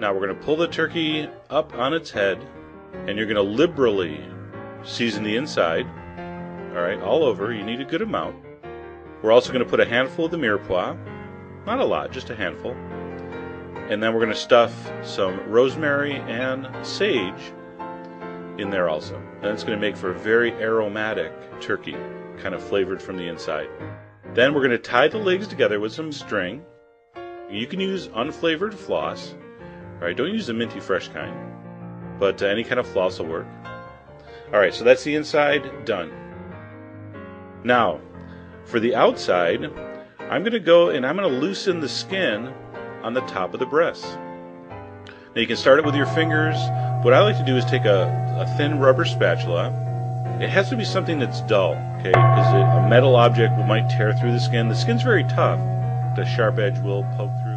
Now we're going to pull the turkey up on its head, and you're going to liberally season the inside. All right, all over. You need a good amount. We're also going to put a handful of the mirepoix. Not a lot, just a handful. And then we're going to stuff some rosemary and sage in there also. And it's going to make for a very aromatic turkey, kind of flavored from the inside. Then we're going to tie the legs together with some string. You can use unflavored floss. All right, don't use the minty fresh kind, but any kind of floss will work. All right, so that's the inside done. Now, for the outside, I'm going to go and I'm going to loosen the skin on the top of the breast. Now you can start it with your fingers. What I like to do is take a thin rubber spatula. It has to be something that's dull, okay? Because a metal object might tear through the skin. The skin's very tough. The sharp edge will poke through.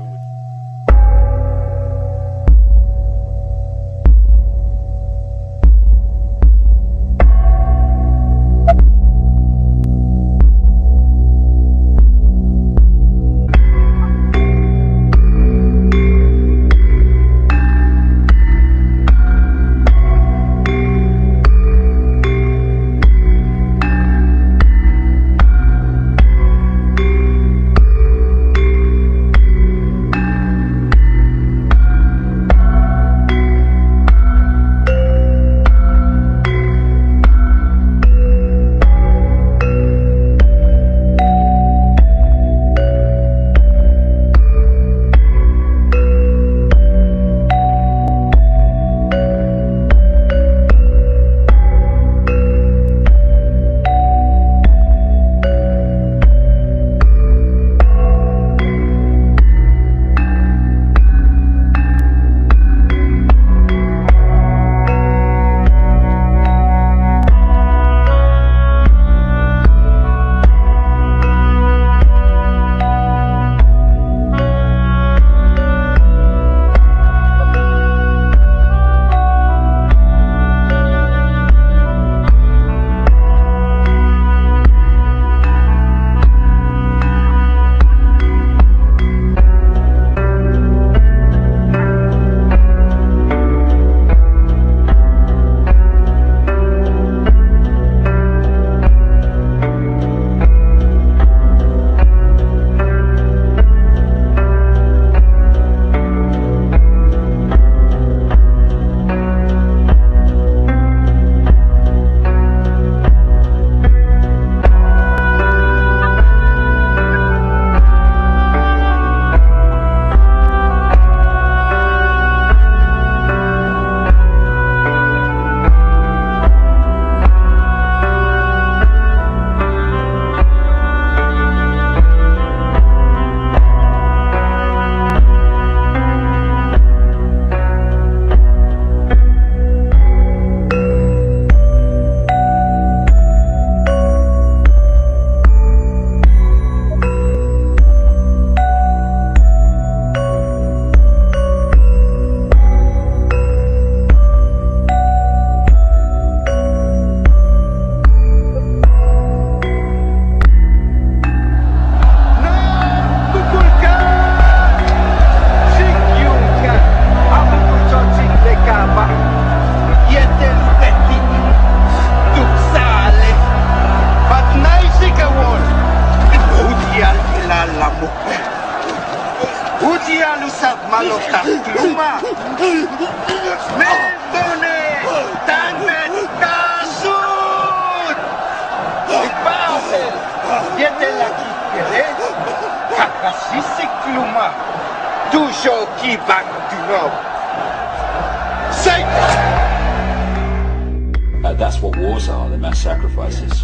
That's what wars are, they're mass sacrifices.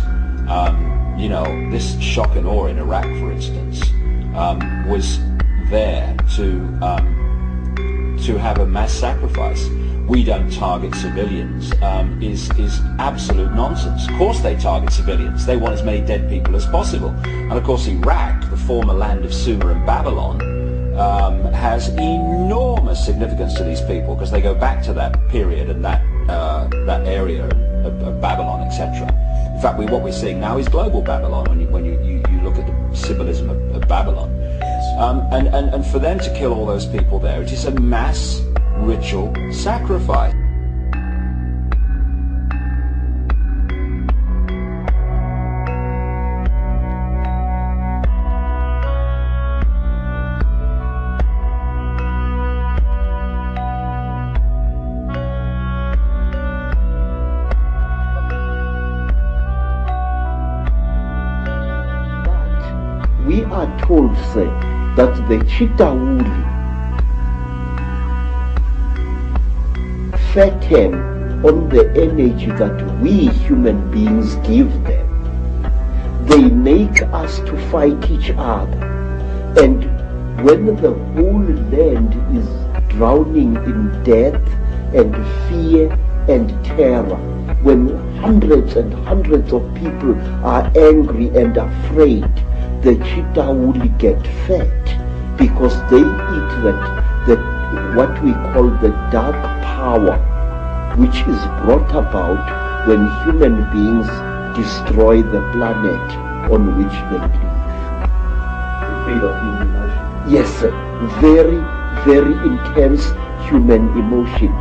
You know, this shock and awe in Iraq, for instance, was there to have a mass sacrifice. We don't target civilians is absolute nonsense. Of course they target civilians. They want as many dead people as possible. And of course Iraq, the former land of Sumer and Babylon, has enormous significance to these people because they go back to that period and that area of Babylon, etc. In fact, what we're seeing now is global Babylon when you look at the symbolism of Babylon. And for them to kill all those people there, it is a mass ritual sacrifice. We are told, sir, that the Chitawuli fatten on the energy that we human beings give them. They make us to fight each other. And when the whole land is drowning in death and fear and terror, when hundreds and hundreds of people are angry and afraid, the Chitawuli get fat because they eat what we call the dark power, which is brought about when human beings destroy the planet on which they live. The fate of human emotion. Yes, sir. Very, very intense human emotion.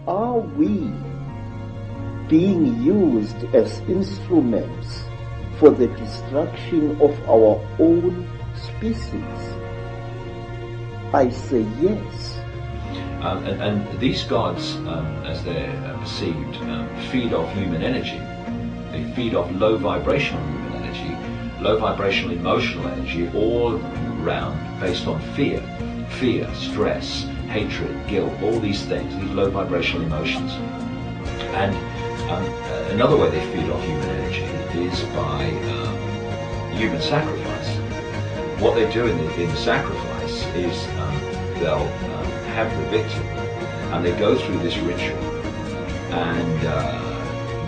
Are we being used as instruments for the destruction of our own species? I say yes. And these gods, as they're perceived, feed off human energy. They feed off low vibrational human energy, low vibrational emotional energy, all around based on fear, stress, hatred, guilt, all these things, these low vibrational emotions. And another way they feed off human energy is by human sacrifice. What they do in the sacrifice is they'll have the victim, and they go through this ritual, and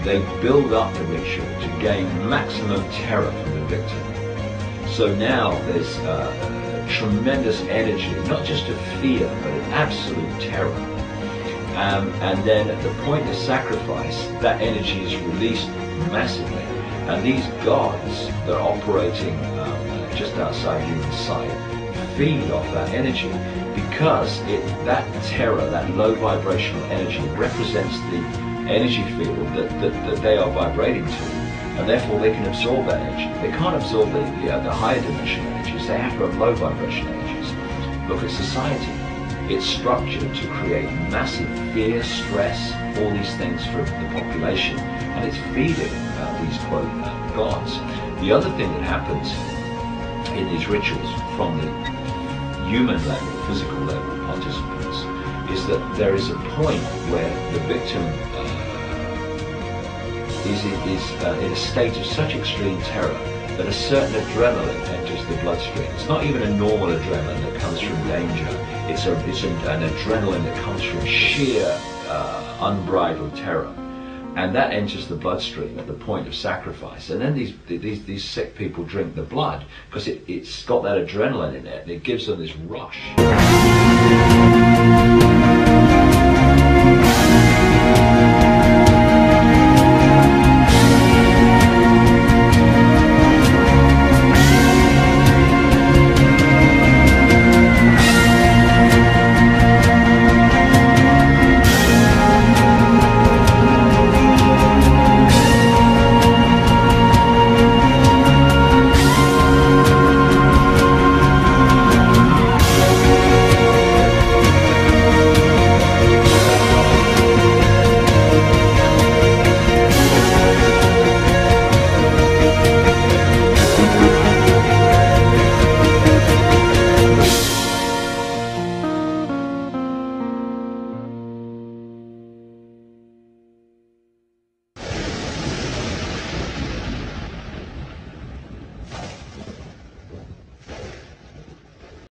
they build up the ritual to gain maximum terror from the victim. So now there's tremendous energy, not just of fear, but of absolute terror. And then at the point of sacrifice, that energy is released massively. And these gods that are operating just outside human sight feed off that energy, because that terror, that low vibrational energy, represents the energy field that they are vibrating to, and therefore they can absorb that energy. They can't absorb the higher dimensional energies. They have to have low vibrational energies. Look at society. It's structured to create massive fear, stress, all these things for the population, and it's feeding these quote gods. The other thing that happens in these rituals from the human level, physical level participants, is that there is a point where the victim is in a state of such extreme terror that a certain adrenaline enters the bloodstream. It's not even a normal adrenaline that comes from danger. It's an adrenaline that comes from sheer unbridled terror. And that enters the bloodstream at the point of sacrifice. And then these sick people drink the blood because it's got that adrenaline in it, and it gives them this rush.